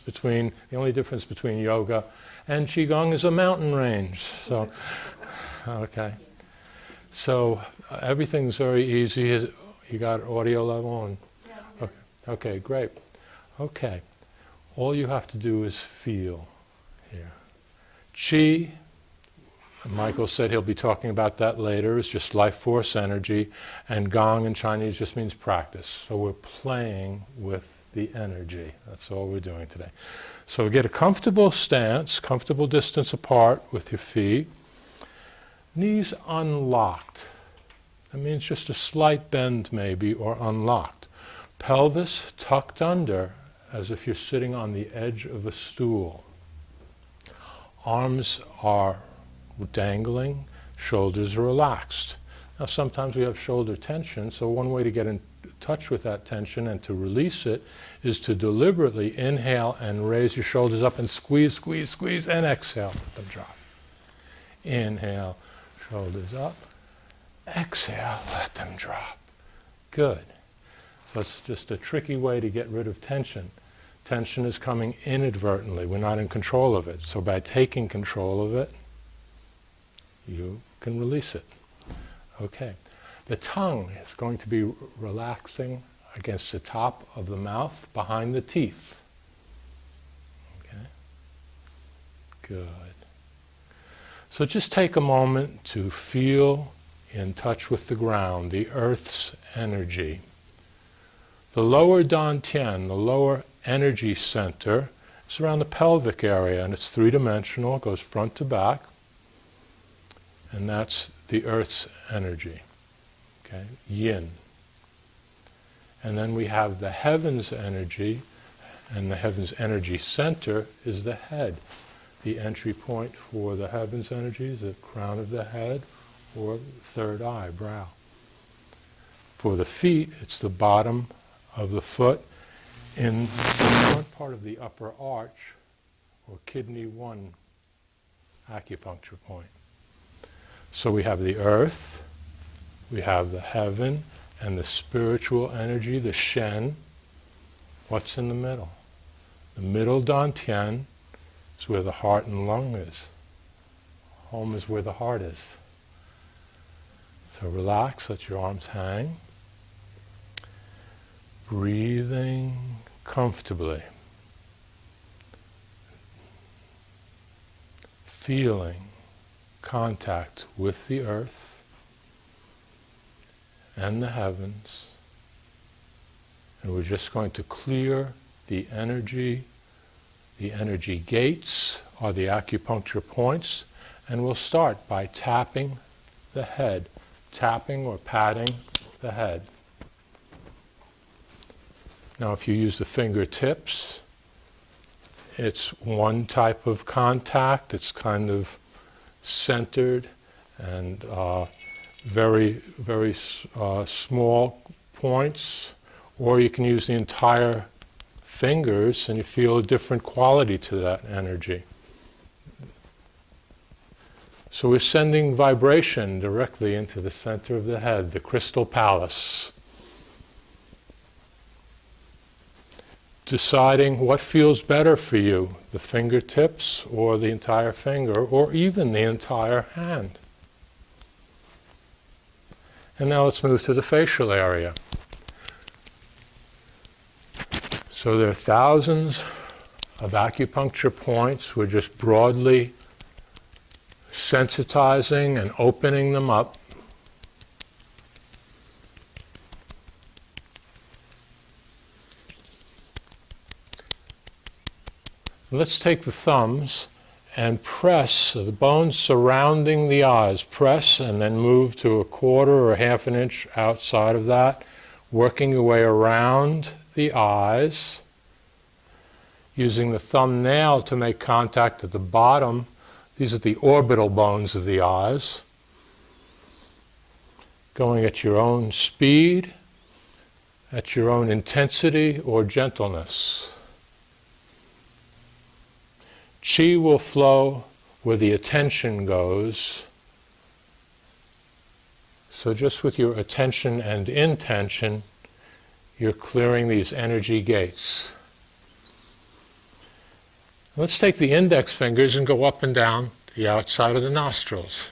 the only difference between yoga and Qigong is a mountain range. So, okay. So everything's very easy. You got audio level on? Yeah. Okay, great. Okay. All you have to do is feel here. Qi, Michael said he'll be talking about that later, is just life force energy, and Gong in Chinese just means practice. So we're playing with the energy. That's all we're doing today. So get a comfortable stance, comfortable distance apart with your feet. Knees unlocked. That means just a slight bend maybe, or unlocked. Pelvis tucked under as if you're sitting on the edge of a stool. Arms are dangling, shoulders are relaxed. Now sometimes we have shoulder tension, so one way to get in touch with that tension and to release it is to deliberately inhale and raise your shoulders up and squeeze, squeeze, squeeze, and exhale, let them drop. Inhale, shoulders up. Exhale, let them drop. Good. So it's just a tricky way to get rid of tension. Tension is coming inadvertently. We're not in control of it. So by taking control of it, you can release it. Okay. The tongue is going to be relaxing against the top of the mouth, behind the teeth. Okay. Good. So just take a moment to feel in touch with the ground, the earth's energy. The lower dantian, the lower energy center, is around the pelvic area, and it's three-dimensional, it goes front to back, and that's the earth's energy, okay, yin. And then we have the heavens energy, and the heavens energy center is the head. The entry point for the heavens energy is the crown of the head, or third eye, brow. For the feet, it's the bottom of the foot in the front part of the upper arch, or kidney 1 acupuncture point. So we have the earth, we have the heaven, and the spiritual energy, the Shen. What's in the middle? The middle dantian is where the heart and lung is. Home is where the heart is. So relax, let your arms hang. Breathing comfortably. Feeling contact with the earth and the heavens. And we're just going to clear the energy. The energy gates are the acupuncture points, and we'll start by tapping the head. Tapping or patting the head. Now if you use the fingertips, it's one type of contact. It's kind of centered and very, very small points. Or you can use the entire fingers and you feel a different quality to that energy. So we're sending vibration directly into the center of the head, the crystal palace. Deciding what feels better for you, the fingertips or the entire finger, or even the entire hand. And now let's move to the facial area. So there are thousands of acupuncture points. We're just broadly sensitizing and opening them up. Let's take the thumbs and press the bones surrounding the eyes. Press and then move to a quarter or half an inch outside of that, working your way around the eyes, using the thumbnail to make contact at the bottom. These are the orbital bones of the eyes. Going at your own speed, at your own intensity or gentleness. Qi will flow where the attention goes. So just with your attention and intention, you're clearing these energy gates. Let's take the index fingers and go up and down the outside of the nostrils.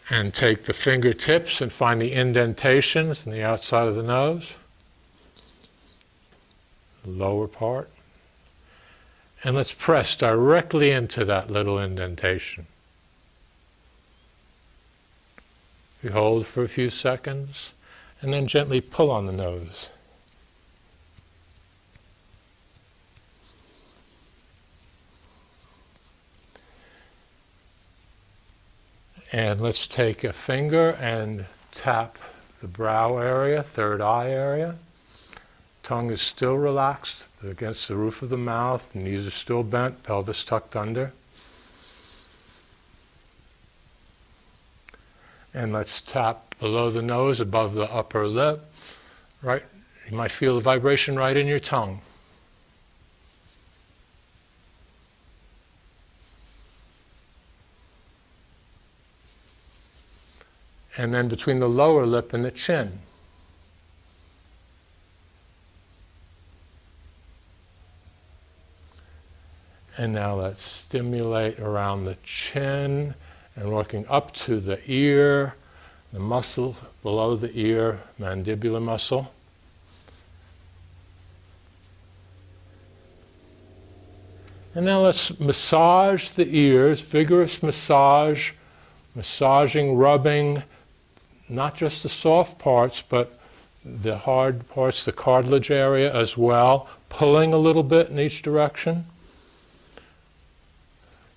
And take the fingertips and find the indentations in the outside of the nose, the lower part. And let's press directly into that little indentation. We hold for a few seconds and then gently pull on the nose. And let's take a finger and tap the brow area, third eye area. Tongue is still relaxed against the roof of the mouth, knees are still bent, pelvis tucked under. And let's tap below the nose, above the upper lip. Right, you might feel the vibration right in your tongue. And then between the lower lip and the chin. And now let's stimulate around the chin and working up to the ear, the muscle below the ear, mandibular muscle. And now let's massage the ears, vigorous massage, massaging, rubbing, not just the soft parts, but the hard parts, the cartilage area as well, pulling a little bit in each direction.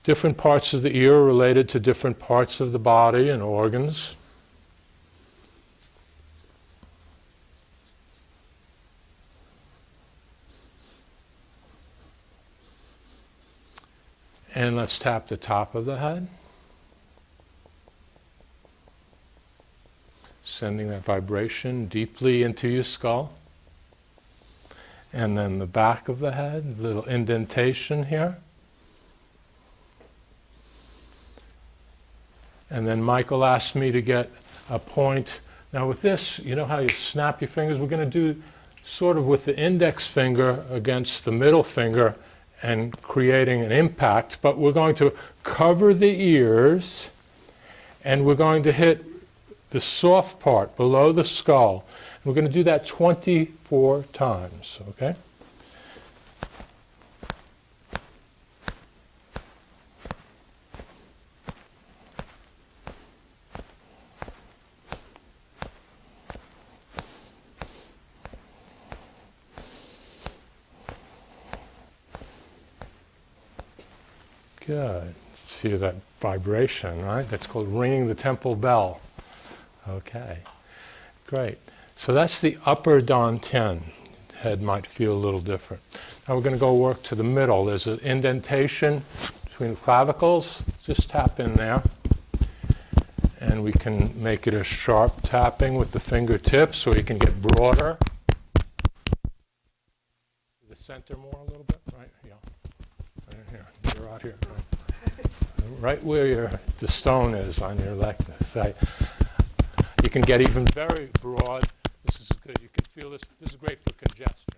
Different parts of the ear are related to different parts of the body and organs. And let's tap the top of the head. Sending that vibration deeply into your skull. And then the back of the head, a little indentation here. And then Michael asked me to get a point. Now with this, you know how you snap your fingers? We're going to do sort of with the index finger against the middle finger and creating an impact, but we're going to cover the ears and we're going to hit the soft part below the skull. We're going to do that 24 times, okay? Good. See that vibration, right? That's called ringing the temple bell. Okay, great. So that's the upper dantian. Head might feel a little different. Now we're going to go work to the middle. There's an indentation between the clavicles. Just tap in there. And we can make it a sharp tapping with the fingertips so you can get broader. The center more a little bit, right? Yeah. Right here. You're out here. Right where the stone is on your lectus. You can get even very broad. This is good. You can feel this. This is great for congestion.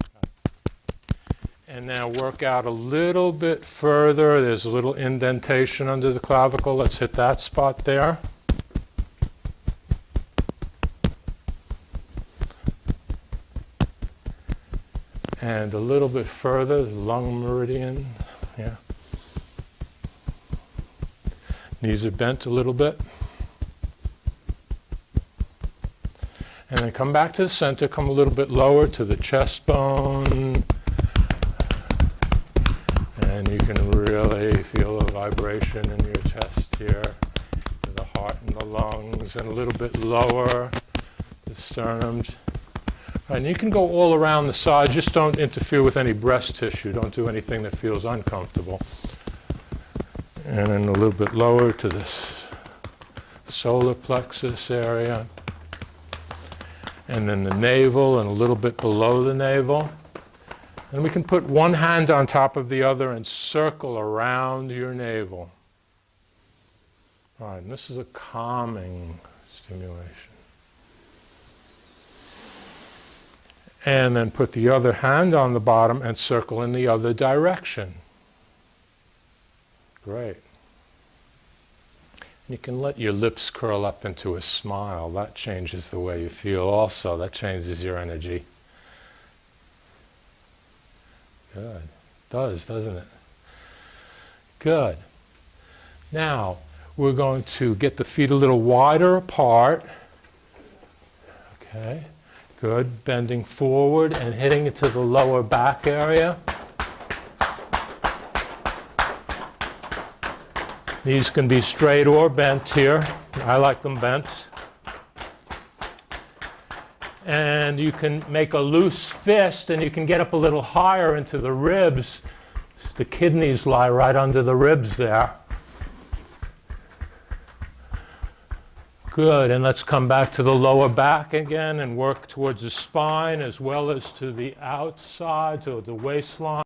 Okay. And now work out a little bit further. There's a little indentation under the clavicle. Let's hit that spot there. And a little bit further, the lung meridian. Yeah. Knees are bent a little bit. And then come back to the center, come a little bit lower to the chest bone. And you can really feel the vibration in your chest here, to the heart and the lungs, and a little bit lower, the sternum. And you can go all around the side, just don't interfere with any breast tissue. Don't do anything that feels uncomfortable. And then a little bit lower to the solar plexus area. And then the navel and a little bit below the navel. And we can put one hand on top of the other and circle around your navel. All right, and this is a calming stimulation. And then put the other hand on the bottom and circle in the other direction. Great. You can let your lips curl up into a smile. That changes the way you feel also. That changes your energy. Good. It does, doesn't it? Good. Now, we're going to get the feet a little wider apart. Okay. Good. Bending forward and hitting it to the lower back area. These can be straight or bent here. I like them bent. And you can make a loose fist, and you can get up a little higher into the ribs. The kidneys lie right under the ribs there. Good, and let's come back to the lower back again and work towards the spine as well as to the outside, to the waistline.